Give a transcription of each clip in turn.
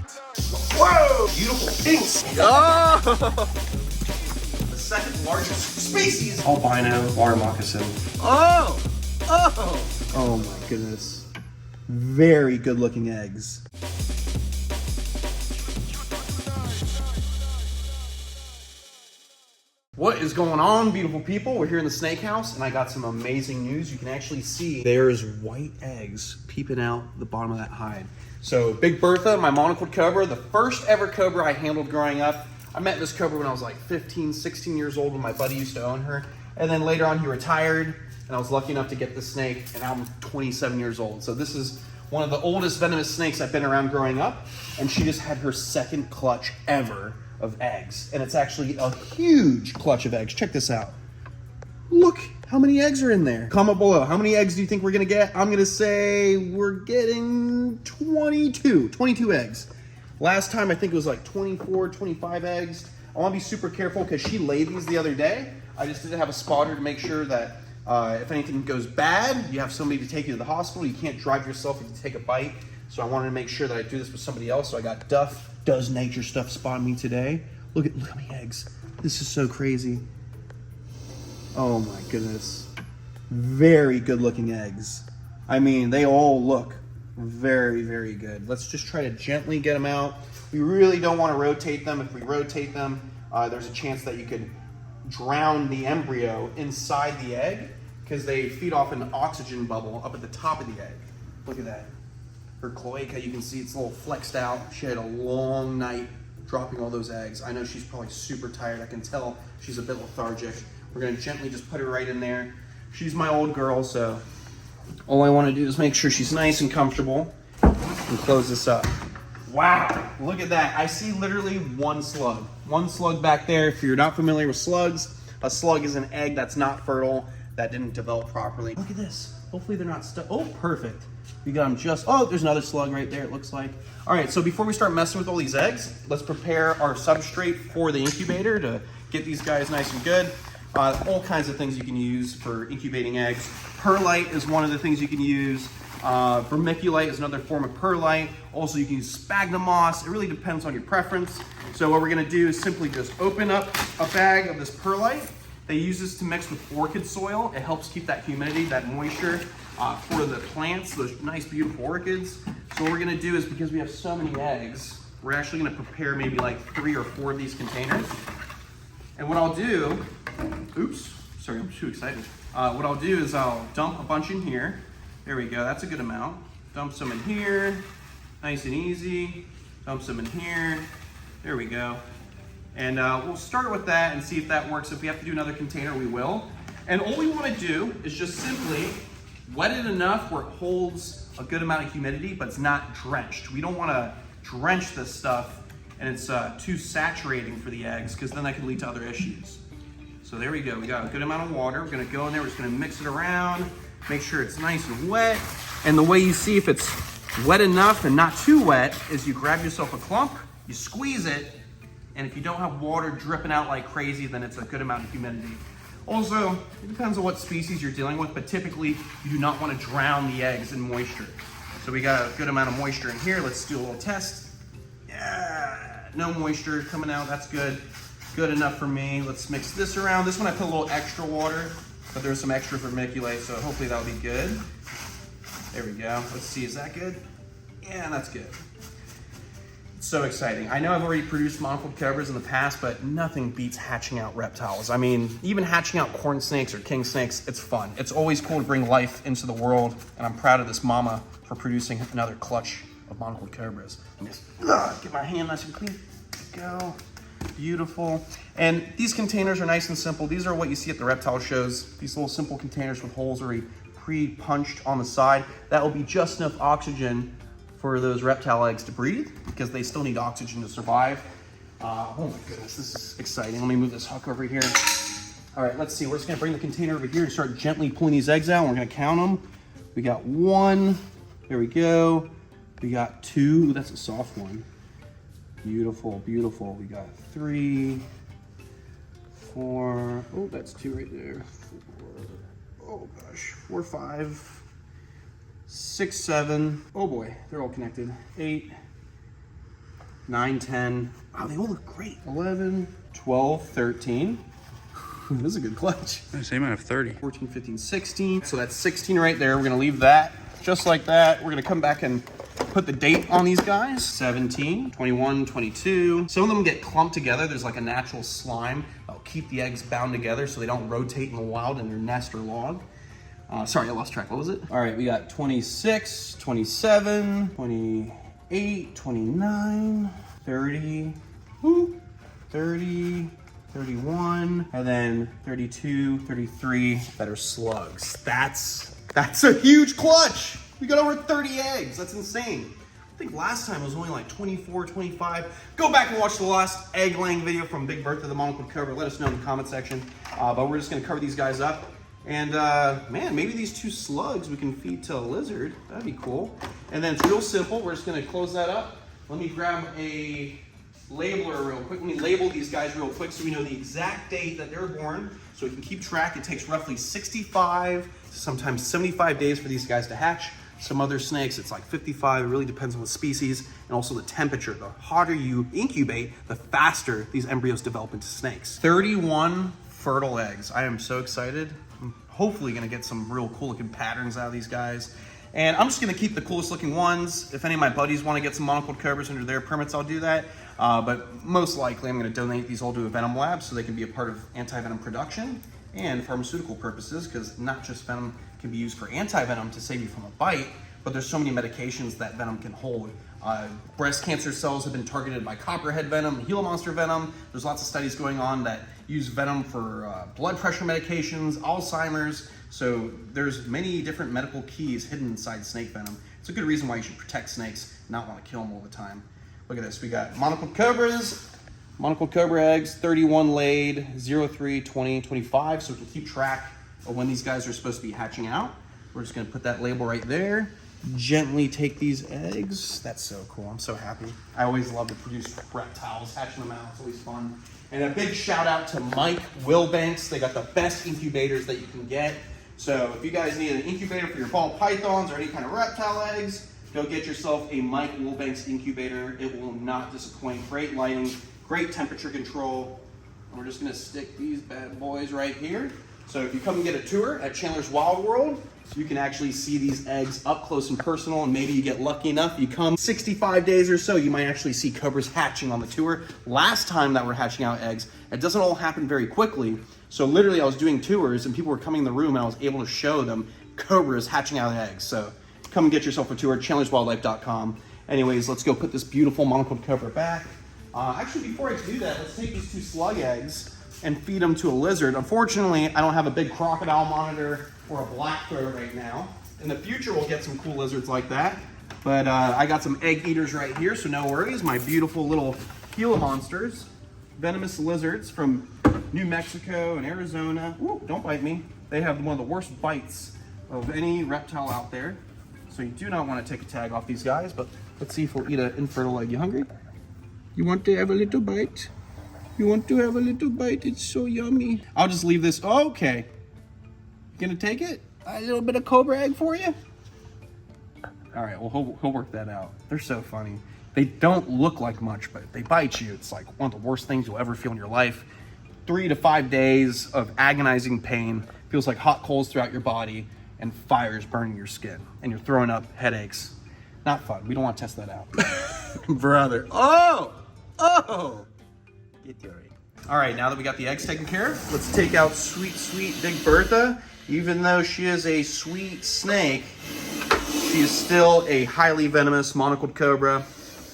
Whoa! Beautiful pinks. Oh! The second largest species. Albino water moccasin. Oh! Oh! Oh my goodness. Very good looking eggs. What is going on, beautiful people? We're here in the snake house, and I got some amazing news. You can actually see there's white eggs peeping out the bottom of that hide. So Big Bertha, my monocled cobra, the first ever cobra I handled growing up. I met this cobra when I was like 15, 16 years old when my buddy used to own her. And then later on he retired, and I was lucky enough to get the snake, and now I'm 27 years old. So this is one of the oldest venomous snakes I've been around growing up, and she just had her second clutch ever of eggs. And it's actually a huge clutch of eggs. Check this out. Look how many eggs are in there. Comment below, how many eggs do you think we're gonna get? I'm gonna say we're getting 22 eggs. Last time I think it was like 24, 25 eggs. I wanna be super careful because she laid these the other day. I just didn't have a spotter to make sure that if anything goes bad, you have somebody to take you to the hospital. You can't drive yourself if you take a bite. So I wanted to make sure that I do this with somebody else. So I got Duff Does Nature Stuff spotting me today. Look how many eggs. This is so crazy. Oh my goodness. Very good looking eggs. I mean, they all look very, very good. Let's just try to gently get them out. We really don't want to rotate them. If we rotate them, there's a chance that you could drown the embryo inside the egg because they feed off an oxygen bubble up at the top of the egg. Look at that. Her cloaca, you can see it's a little flexed out. She had a long night dropping all those eggs. I know she's probably super tired. I can tell she's a bit lethargic. We're gonna gently just put her right in there. She's my old girl, so all I wanna do is make sure she's nice and comfortable and close this up. Wow, look at that. I see literally one slug. One slug back there. If you're not familiar with slugs, a slug is an egg that's not fertile, that didn't develop properly. Look at this. Hopefully they're not stuck. Oh, perfect. We got them just, oh, there's another slug right there, it looks like. All right, so before we start messing with all these eggs, let's prepare our substrate for the incubator to get these guys nice and good. All kinds of things you can use for incubating eggs. Perlite is one of the things you can use. Vermiculite is another form of perlite. Also, you can use sphagnum moss. It really depends on your preference. So what we're gonna do is simply just open up a bag of this perlite. They use this to mix with orchid soil. It helps keep that humidity, that moisture for the plants, those nice, beautiful orchids. So what we're gonna do is, because we have so many eggs, we're actually gonna prepare maybe like 3 or 4 of these containers. And what I'll do, oops, sorry, I'm too excited. What I'll do is I'll dump a bunch in here. There we go, that's a good amount. Dump some in here, nice and easy. Dump some in here, there we go. And we'll start with that and see if that works. If we have to do another container, we will. And all we wanna do is just simply wet it enough where it holds a good amount of humidity, but it's not drenched. We don't wanna drench this stuff and it's too saturating for the eggs, because then that can lead to other issues. So there we go, we got a good amount of water. We're gonna go in there, we're just gonna mix it around, make sure it's nice and wet. And the way you see if it's wet enough and not too wet is you grab yourself a clump, you squeeze it, and if you don't have water dripping out like crazy, then it's a good amount of humidity. Also, it depends on what species you're dealing with, but typically you do not want to drown the eggs in moisture. So we got a good amount of moisture in here. Let's do a little test. Yeah, no moisture coming out, that's good. Good enough for me. Let's mix this around. This one I put a little extra water, but there's some extra vermiculite, so hopefully that'll be good. There we go. Let's see, is that good? Yeah, that's good. So exciting. I know I've already produced monocled cobras in the past, but nothing beats hatching out reptiles. I mean, even hatching out corn snakes or king snakes, it's fun. It's always cool to bring life into the world, and I'm proud of this mama for producing another clutch of monocled cobras. And just get my hand nice and clean. Go. Beautiful. And these containers are nice and simple. These are what you see at the reptile shows. These little simple containers with holes already pre-punched on the side. That will be just enough oxygen for those reptile eggs to breathe, because they still need oxygen to survive. Oh my goodness, this is exciting. Let me move this hook over here. All right, let's see. We're just gonna bring the container over here and start gently pulling these eggs out. We're gonna count them. We got 1, there we go. We got 2, ooh, that's a soft one. Beautiful, beautiful. We got 3, 4, oh, that's 2 right there. 4, oh gosh, 4, 5, 6, 7, oh boy, they're all connected. 8, 9, 10. Wow, they all look great. 11, 12, 13. This is a good clutch. They might have 30. 14, 15, 16. So that's 16 right there. We're gonna leave that just like that. We're gonna come back and put the date on these guys. 17, 21, 22. Some of them get clumped together. There's like a natural slime that'll keep the eggs bound together so they don't rotate in the wild in their nest or log. Sorry, I lost track. What was it? All right, we got 26, 27, 28, 29, 30, 30, 31, and then 32, 33 that are slugs. That's a huge clutch. We got over 30 eggs. That's insane. I think last time it was only like 24, 25. Go back and watch the last egg laying video from Big Bertha, the Monocled Cobra. Let us know in the comment section. But we're just gonna cover these guys up. And man, maybe these 2 slugs we can feed to a lizard. That'd be cool. And then it's real simple. We're just gonna close that up. Let me grab a labeler real quick. Let me label these guys real quick so we know the exact date that they're born, so we can keep track. It takes roughly 65, sometimes 75 days for these guys to hatch. Some other snakes, it's like 55. It really depends on the species and also the temperature. The hotter you incubate, the faster these embryos develop into snakes. 31 fertile eggs. I am so excited. I'm hopefully gonna get some real cool looking patterns out of these guys. And I'm just gonna keep the coolest looking ones. If any of my buddies wanna get some monocled cobras under their permits, I'll do that. But most likely I'm gonna donate these all to a venom lab so they can be a part of anti-venom production and pharmaceutical purposes, because not just venom can be used for anti-venom to save you from a bite, but there's so many medications that venom can hold. Breast cancer cells have been targeted by copperhead venom, Gila monster venom. There's lots of studies going on that use venom for blood pressure medications, Alzheimer's. So there's many different medical keys hidden inside snake venom. It's a good reason why you should protect snakes, not want to kill them all the time. Look at this, we got monocled cobras, monocled cobra eggs, 31 laid, 03, 20, 25, so we can keep track of when these guys are supposed to be hatching out. We're just gonna put that label right there. Gently take these eggs. That's so cool, I'm so happy. I always love to produce reptiles, hatching them out, it's always fun. And a big shout out to Mike Wilbanks. They got the best incubators that you can get. So if you guys need an incubator for your ball pythons or any kind of reptile eggs, go get yourself a Mike Wilbanks incubator. It will not disappoint. Great lighting, great temperature control. And we're just gonna stick these bad boys right here. So if you come and get a tour at Chandler's Wild World, you can actually see these eggs up close and personal, and maybe you get lucky enough, you come 65 days or so, you might actually see cobras hatching on the tour. Last time that we're hatching out eggs, it doesn't all happen very quickly. So literally I was doing tours and people were coming in the room and I was able to show them cobras hatching out eggs. So come and get yourself a tour at chandlerswildlife.com. Anyways, let's go put this beautiful monocled cobra back. Actually, before I do that, let's take these 2 slug eggs and feed them to a lizard. Unfortunately, I don't have a big crocodile monitor or a black throat right now. In the future, we'll get some cool lizards like that. But I got some egg eaters right here, so no worries. My beautiful little Gila monsters, venomous lizards from New Mexico and Arizona. Ooh, don't bite me. They have one of the worst bites of any reptile out there. So you do not want to take a tag off these guys, but let's see if we'll eat an infertile egg. You hungry? You want to have a little bite? You want to have a little bite? It's so yummy. I'll just leave this. Oh, okay. Gonna take it? A little bit of cobra egg for you? All right, well, he'll work that out. They're so funny. They don't look like much, but they bite you. It's like one of the worst things you'll ever feel in your life. 3 to 5 days of agonizing pain. Feels like hot coals throughout your body and fires burning your skin. And you're throwing up headaches. Not fun. We don't want to test that out. Brother. Oh! Get your egg. All right, now that we got the eggs taken care of, let's take out sweet, sweet Big Bertha. Even though she is a sweet snake, she is still a highly venomous monocled cobra.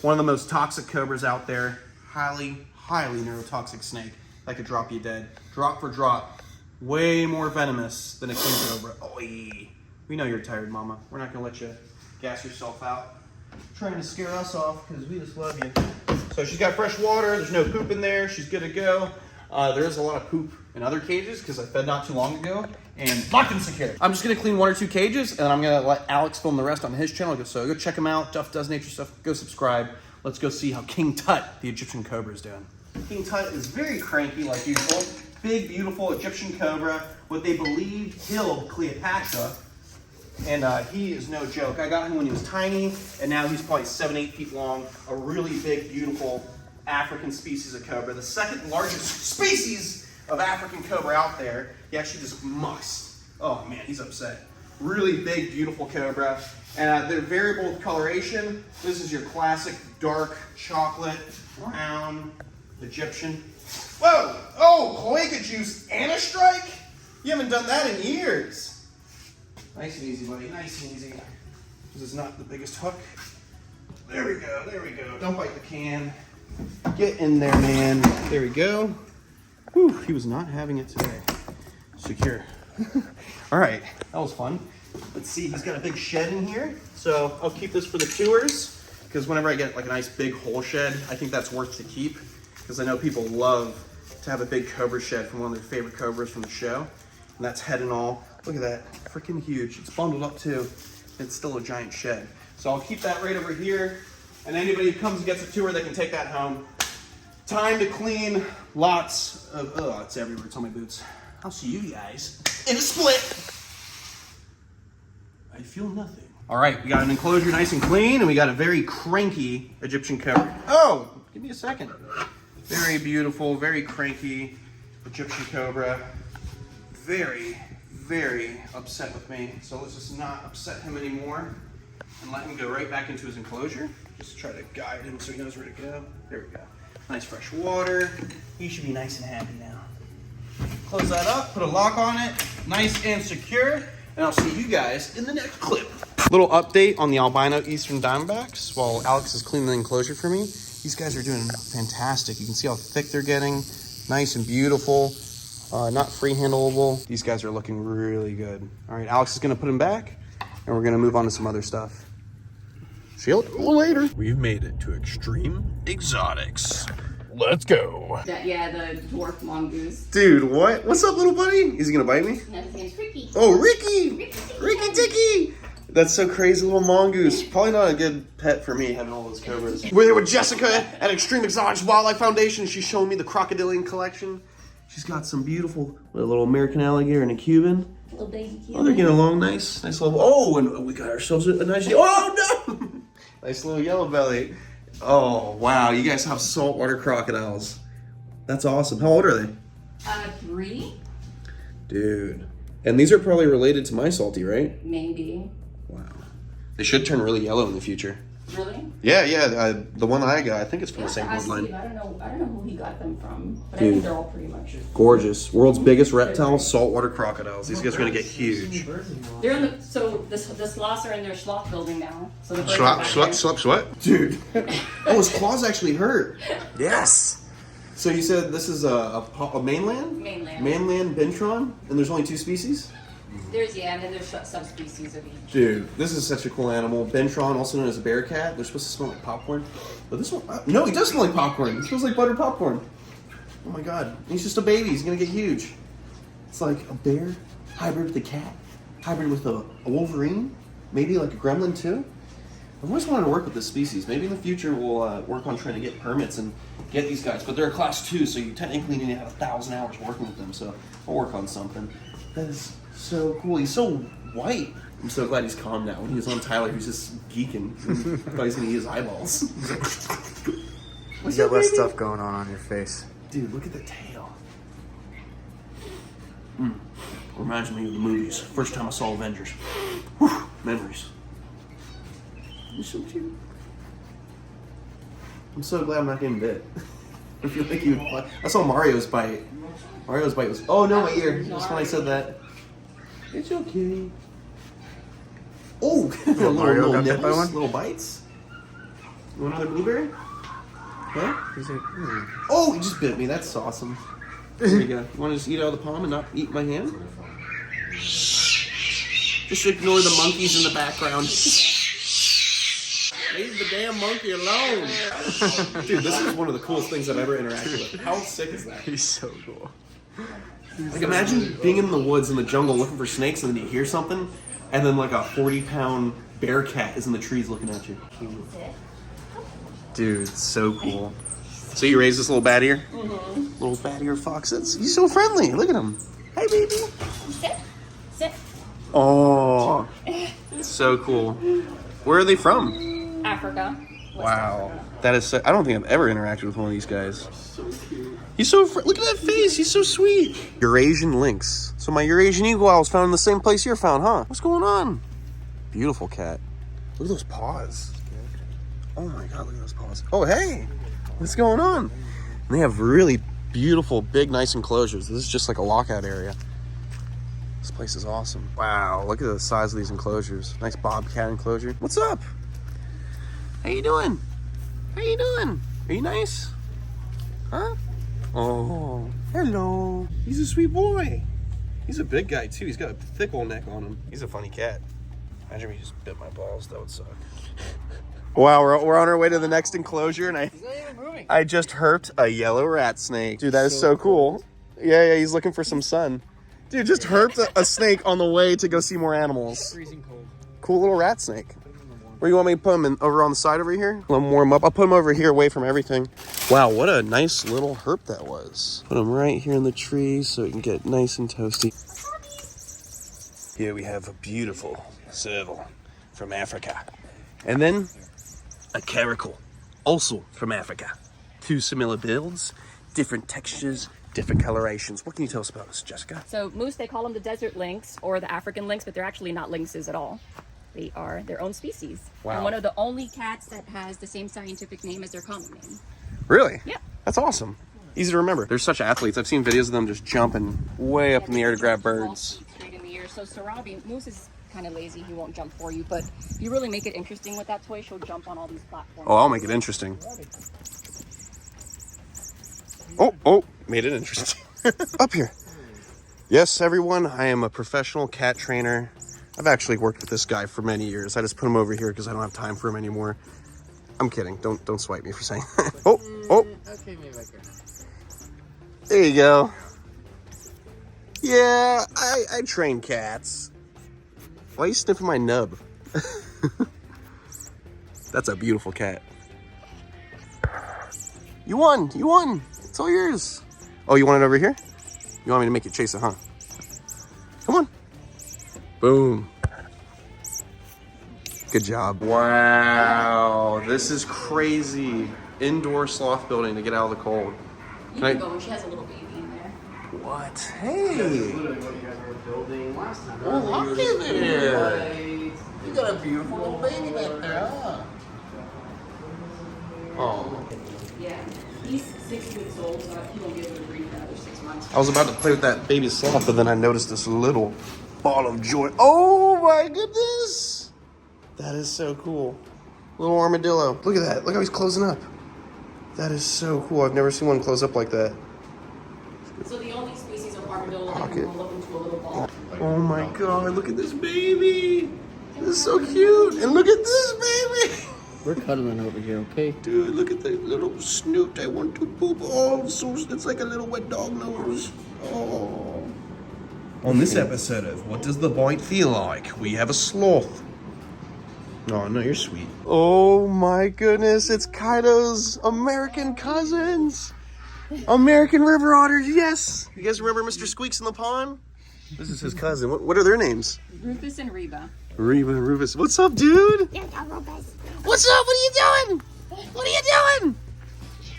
One of the most toxic cobras out there. Highly, highly neurotoxic snake that could drop you dead. Drop for drop. Way more venomous than a king cobra. Oy. We know you're tired, mama. We're not gonna let you gas yourself out. Trying to scare us off because we just love you. So she's got fresh water. There's no poop in there. She's good to go. There is a lot of poop in other cages because I fed not too long ago and locked and secure. I'm just gonna clean 1 or 2 cages and I'm gonna let Alex film the rest on his channel. So go check him out. Duff Does Nature Stuff. Go subscribe. Let's go see how King Tut, the Egyptian cobra, is doing. King Tut is very cranky like usual. Big, beautiful Egyptian cobra. What they believe killed Cleopatra. And he is no joke. I got him when he was tiny, and now he's probably 7, 8 feet long. A really big, beautiful African species of cobra. The second largest species of African cobra out there. He actually just mucks. Oh man, he's upset. Really big, beautiful cobra. And they're variable coloration. This is your classic dark chocolate, brown, Egyptian. Whoa! Oh, cloaca juice and a strike? You haven't done that in years. Nice and easy, buddy. Nice and easy. This is not the biggest hook. There we go. There we go. Don't bite the can. Get in there, man. There we go. Whew, he was not having it today. Secure. All right, that was fun. Let's see, he's got a big shed in here. So I'll keep this for the tours, because whenever I get like a nice big whole shed, I think that's worth to keep, because I know people love to have a big cobra shed from one of their favorite cobras from the show. And that's head and all. Look at that, freaking huge. It's bundled up too. It's still a giant shed. So I'll keep that right over here. And anybody who comes and gets a tour, they can take that home. Time to clean. Lots of, oh, it's everywhere. It's on my boots. I'll see you guys in a split. I feel nothing. All right, we got an enclosure nice and clean, and we got a very cranky Egyptian cobra. Oh, give me a second. Very beautiful, very cranky Egyptian cobra. Very, very upset with me. So let's just not upset him anymore and let him go right back into his enclosure. Just try to guide him so he knows where to go. There we go. Nice fresh water. He should be nice and happy now. Close that up, put a lock on it, nice and secure, and I'll see you guys in the next clip. Little update on the albino eastern diamondbacks while Alex is cleaning the enclosure for me. These guys are doing fantastic. You can see how thick they're getting, nice and beautiful, not free handleable. These guys are looking really good. All right, Alex is gonna put them back, and we're gonna move on to some other stuff. See you later. We've made it to Extreme Exotics. Let's go. Yeah, the dwarf mongoose. Dude, what? What's up, little buddy? Is he gonna bite me? No, his name's Ricky. Oh, Ricky! Ricky Dicky! That's so crazy, little mongoose. Probably not a good pet for me, having all those cobras. We're here with Jessica at Extreme Exotics Wildlife Foundation. She's showing me the crocodilian collection. She's got some beautiful little American alligator and a Cuban. Little baby Cuban. Oh, they're getting along nice. Nice little, oh, and we got ourselves a nice, oh no! Nice little yellow belly. Oh, wow, you guys have saltwater crocodiles. That's awesome. How old are they? 3. Dude. And these are probably related to my salty, right? Maybe. Wow. They should turn really yellow in the future. Really? Yeah. The one I got, I think it's from the same Ask bloodline. Steve. I don't know who he got them from, but I Dude. think they're all pretty much. Gorgeous. World's biggest reptile, saltwater crocodiles. These guys are gonna get huge. They're in the the sloths are in their sloth building now. So the birds are back there. What? Dude. Oh, his claws actually hurt. Yes. So you said this is a mainland? Mainland. Mainland Bentron, and there's only 2 species? There's and then there's subspecies of each. Dude, this is such a cool animal. Bentron, also known as a bear cat. They're supposed to smell like popcorn. But this one, no, he does smell like popcorn. It smells like buttered popcorn. Oh my god. He's just a baby. He's gonna get huge. It's like a bear, hybrid with a cat, hybrid with a Wolverine, maybe like a gremlin too. I've always wanted to work with this species. Maybe in the future we'll work on trying to get permits and get these guys. But they're a class 2, so you technically need to have 1,000 hours working with them. So I'll work on something. That is so cool. He's so white. I'm so glad he's calm now. When he was on Tyler, he was just geeking. I thought he was gonna eat his eyeballs. You got less stuff going on your face. Dude, look at the tail. Reminds me of the movies. First time I saw Avengers. Whew, memories. You're so cute. I'm so glad I'm not getting bit. I feel like you would. I saw Mario's bite. Mario's bite was. Oh no, my ear. Just when I said that. It's okay. Oh, Mario got bit by one? little bites. You want another blueberry? Huh? He's like, Oh, he just bit me. That's awesome. There you go. You want to just eat out of the palm and not eat my hand? Just ignore the monkeys in the background. Leave the damn monkey alone. Dude, this is one of the coolest things I've ever interacted with. How sick is that? He's so cool. Like, imagine being in the woods in the jungle looking for snakes and then you hear something and then like a 40-pound bear cat is in the trees looking at you. Dude, so cool. So you raised this little bat ear? Mm-hmm. Little bat ear fox. He's so friendly. Look at him. Hey, baby. Sit. Sit. Oh, so cool. Where are they from? Africa. Wow. That is so, I don't think I've ever interacted with one of these guys. He's so, look at that face. He's so sweet. Eurasian lynx. So my Eurasian eagle owl was found in the same place you're found, huh? What's going on? Beautiful cat. Look at those paws. Oh my God, look at those paws. Oh, hey, what's going on? And they have really beautiful, big, nice enclosures. This is just like a lockout area. This place is awesome. Wow, look at the size of these enclosures. Nice bobcat enclosure. What's up? How you doing? How you doing? Are you nice? Huh? Oh, hello. He's a sweet boy. He's a big guy too. He's got a thick old neck on him. He's a funny cat. Imagine if he just bit my balls. That would suck. Wow, we're on our way to the next enclosure, and I just herped a yellow rat snake. Dude, that is so cool. Yeah, he's looking for some sun. Dude, just herped a snake on the way to go see more animals. Freezing cold. Cool little rat snake. Where do you want me to put him? Over on the side over here? Let him warm up. I'll put him over here away from everything. Wow, what a nice little herp that was. Put him right here in the tree so it can get nice and toasty. Here we have a beautiful serval from Africa. And then a caracal, also from Africa. Two similar builds, different textures, different colorations. What can you tell us about this, Jessica? So moose, they call them the desert lynx or the African lynx, but they're actually not lynxes at all. They are their own species. Wow. And one of the only cats that has the same scientific name as their common name. Really? Yep. That's awesome. Easy to remember. They're such athletes. I've seen videos of them just jumping way up in the air to grab birds. Straight in the air. So Sarabi, moose is kind of lazy. He won't jump for you, but if you really make it interesting with that toy, she'll jump on all these platforms. Oh, I'll make it interesting. Oh, made it interesting. Up here. Yes, everyone, I am a professional cat trainer. I've actually worked with this guy for many years. I just put him over here because I don't have time for him anymore. I'm kidding. Don't swipe me for saying that. Oh. Okay, maybe I can. There you go. Yeah, I train cats. Why are you sniffing my nub? That's a beautiful cat. You won. It's all yours. Oh, you want it over here? You want me to make you chase it, huh? Come on. Boom. Good job. Wow, this is crazy. Indoor sloth building to get out of the cold. You can go when she has a little baby in there. What? Hey. Literally what you guys were building last time. Oh, look at there. You got a beautiful little baby back there, huh? Oh. Yeah. He's 6 weeks old, so he won't be able to breathe for another 6 months. I was about to play with that baby sloth, but then I noticed this little ball of joy. Oh my goodness. That is so cool. Little armadillo. Look at that. Look how he's closing up. That is so cool. I've never seen one close up like that. So the only species of armadillo that Pocket. can roll up into a little ball. Oh my god, look at this baby. This is so cute. And look at this baby. We're cuddling over here, okay? Dude, look at the little snoot. I want to poop. Oh, so it's like a little wet dog nose. Oh. On this episode of What Does the Bite Feel Like? We have a sloth. Oh, no, you're sweet. Oh my goodness, it's Kaido's American cousins. American river otters, yes. You guys remember Mr. Squeaks in the pond? This is his cousin. What are their names? Rufus and Reba. Reba and Rufus. What's up, dude? Rufus. What's up? What are you doing? What are you doing?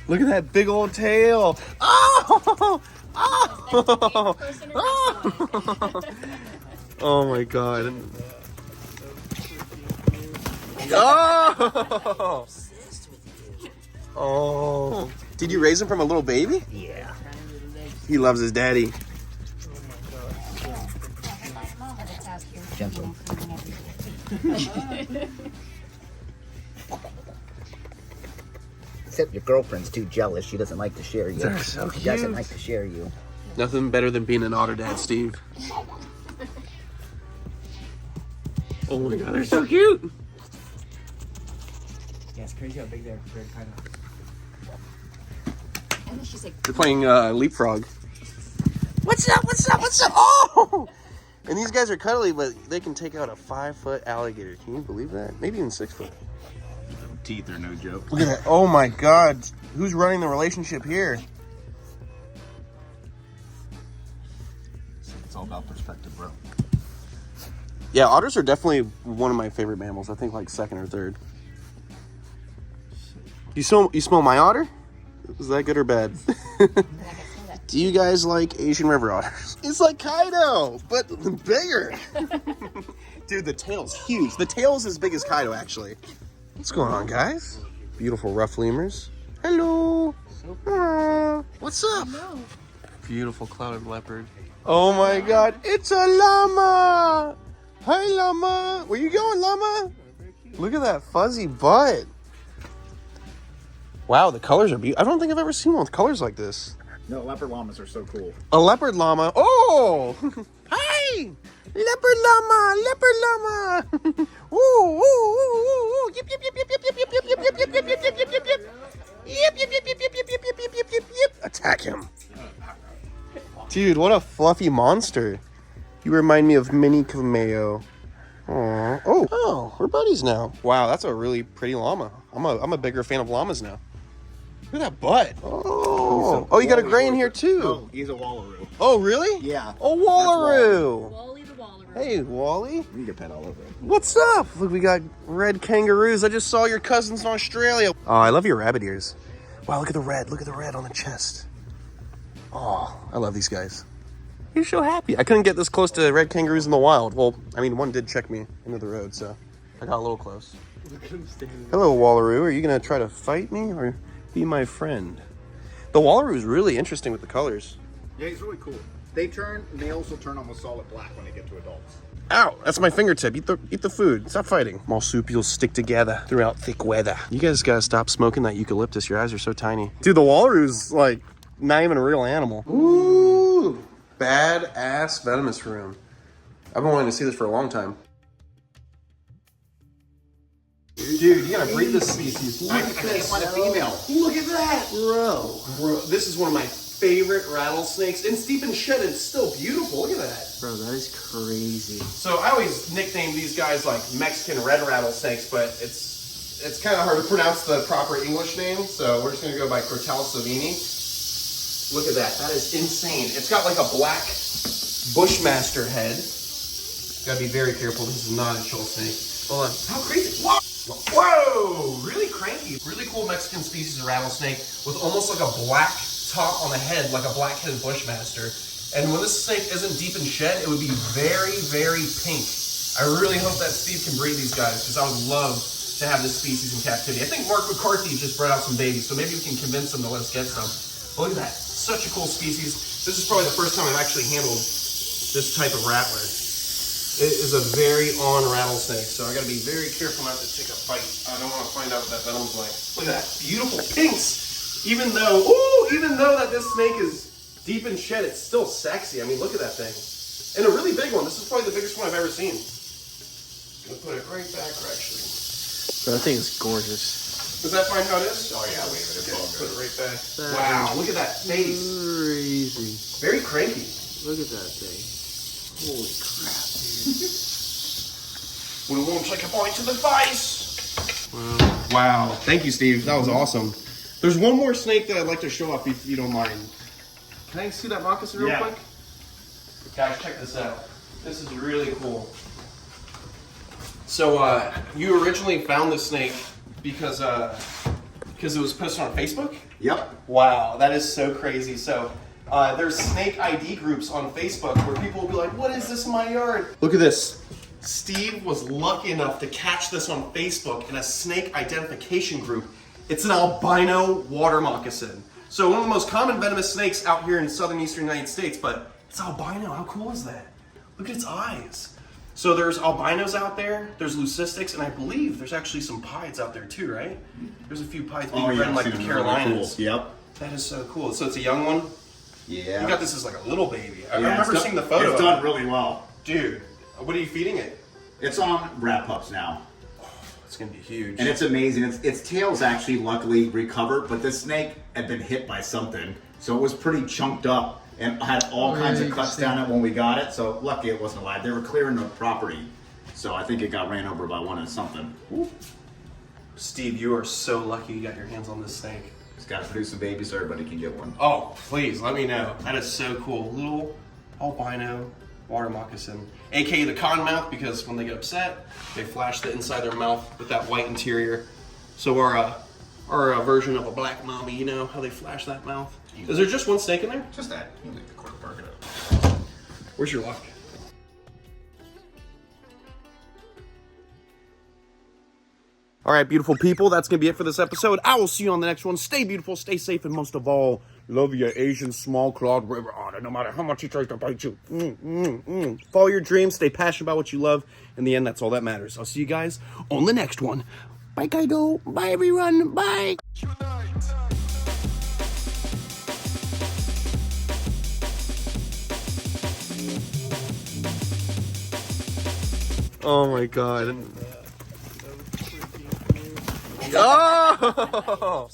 Look at that big old tail. Oh! Oh! Oh! Oh my god. Oh! Oh. Did you raise him from a little baby? Yeah. He loves his daddy. Gentle. Except your girlfriend's too jealous. She doesn't like to share you. They're so She doesn't cute. like to share you. Nothing better than being an otter dad, Steve. Oh my god, they're so cute. Yeah, it's crazy how big they're kind of. And then she's like, They're playing leapfrog. What's up? What's up? What's up? Oh! And these guys are cuddly, but they can take out a 5-foot alligator. Can you believe that? Maybe even 6 foot. Teeth are no joke. Look at that. Oh my god. Who's running the relationship here? It's all about perspective, bro. Yeah, otters are definitely one of my favorite mammals. I think like second or third. You smell my otter? Is that good or bad? Do you guys like Asian river otters? It's like Kaido, but bigger. Dude, the tail's huge. The tail's as big as Kaido, actually. What's going on, guys? Beautiful rough lemurs. Hello. What's up? Beautiful clouded leopard. Oh my God, it's a llama. Hi, llama. Where you going, llama? Look at that fuzzy butt. Wow, the colors are beautiful. I don't think I've ever seen one with colors like this. No, leopard llamas are so cool. A leopard llama. Oh! Hi! Leopard llama! Leopard llama! Ooh, ooh, ooh, ooh, yip, yip, yip, yip, yip, yip, yip, yip, yip, yip, yip, yip, yip, yip, yip, yip. Yip, yip, yip, yip, yip, yip, yip, yip, yip, yip, yip. Attack him. Dude, what a fluffy monster. You remind me of Mini Cameo. Aww. Oh, we're buddies now. Wow, that's a really pretty llama. I'm a bigger fan of llamas now. Look at that butt. Oh, you got a gray in here too. Oh, he's a wallaroo. Oh, really? Yeah. Oh, wallaroo. Wally the walrus. Hey, Wally. You can get pet all over him. What's up? Look, we got red kangaroos. I just saw your cousins in Australia. Oh, I love your rabbit ears. Wow, look at the red. Look at the red on the chest. Oh, I love these guys. You're so happy. I couldn't get this close to red kangaroos in the wild. Well, I mean, one did check me into the road, so I got a little close. Hello, wallaroo. Are you going to try to fight me or be my friend? The wallaroo is really interesting with the colors. Yeah, he's really cool. Males will turn almost solid black when they get to adults. Ow, that's my fingertip. Eat the food. Stop fighting. Marsupials stick together throughout thick weather. You guys gotta stop smoking that eucalyptus. Your eyes are so tiny. Dude, the wallaroo's like not even a real animal. Ooh, badass venomous room. I've been wanting to see this for a long time. Dude, you gotta breed this species. I can't find a female. Look at that, bro. This is one of my favorite rattlesnakes. It's deep and shed. It's still beautiful. Look at that. Bro, that is crazy. So I always nickname these guys like Mexican red rattlesnakes, but it's kind of hard to pronounce the proper English name. So we're just gonna go by Crotal Savini. Look at that. That is insane. It's got like a black Bushmaster head. Gotta be very careful. This is not a shoal snake. Hold on. How crazy? Whoa! Whoa! Really cranky. Really cool Mexican species of rattlesnake with almost like a black top on the head, like a black-headed Bushmaster. And when this snake isn't deep in shed, it would be very, very pink. I really hope that Steve can breed these guys because I would love to have this species in captivity. I think Mark McCarthy just bred out some babies, so maybe we can convince him to let us get some. But look at that. Such a cool species. This is probably the first time I've actually handled this type of rattler. It is a very on rattlesnake, so I gotta be very careful not to take a bite. I don't want to find out what that venom's like. Look at that. Beautiful pinks. Even though that this snake is deep in shed, it's still sexy. I mean, look at that thing. And a really big one. This is probably the biggest one I've ever seen. I'm gonna put it right back, actually. Bro, that thing is gorgeous. Does that find how it is? Oh yeah, wait a minute. Okay, put it right back. That Wow, look at that face. Crazy. Very cranky. Look at that thing. Holy crap, dude. We won't take a bite to the face. Wow. Thank you, Steve. That was awesome. There's one more snake that I'd like to show off if you don't mind. Can I see that moccasin real quick? Guys, check this out. This is really cool. So, you originally found this snake because it was posted on Facebook? Yep. Wow, that is so crazy. So, there's snake ID groups on Facebook where people will be like, what is this in my yard? Look at this. Steve was lucky enough to catch this on Facebook in a snake identification group. It's an albino water moccasin. So one of the most common venomous snakes out here in southern eastern United States, but it's albino. How cool is that? Look at its eyes. So there's albinos out there, there's leucistics, and I believe there's actually some pieds out there too, right? There's a few pieds being bred in like the Carolinas. Cool. Yep. That is so cool. So it's a young one? Yeah. You got this as like a little baby. I remember seeing the photo. It's done really well. Dude, what are you feeding it? It's on rat pups now. It's gonna be huge. And it's amazing. Its tail's actually luckily recovered, but this snake had been hit by something, so it was pretty chunked up and had all kinds of cuts down it when we got it. So lucky it wasn't alive. They were clearing the property, so I think it got ran over by one of something. Steve, you are so lucky you got your hands on this snake. It's got to produce some babies so everybody can get one. Oh, please let me know. That is so cool. Little albino water moccasin, aka the con mouth, because when they get upset, they flash the inside of their mouth with that white interior. So our version of a black mommy, you know how they flash that mouth? Is there just one snake in there? Just that. You leave the cork bark it up. Where's your lock? All right, beautiful people, that's going to be it for this episode. I will see you on the next one. Stay beautiful, stay safe, and most of all, love your Asian small-clawed river otter, no matter how much he tries to bite you. Follow your dreams, stay passionate about what you love. In the end, that's all that matters. I'll see you guys on the next one. Bye, Kaido. Bye, everyone. Bye. Oh, my God. Oh!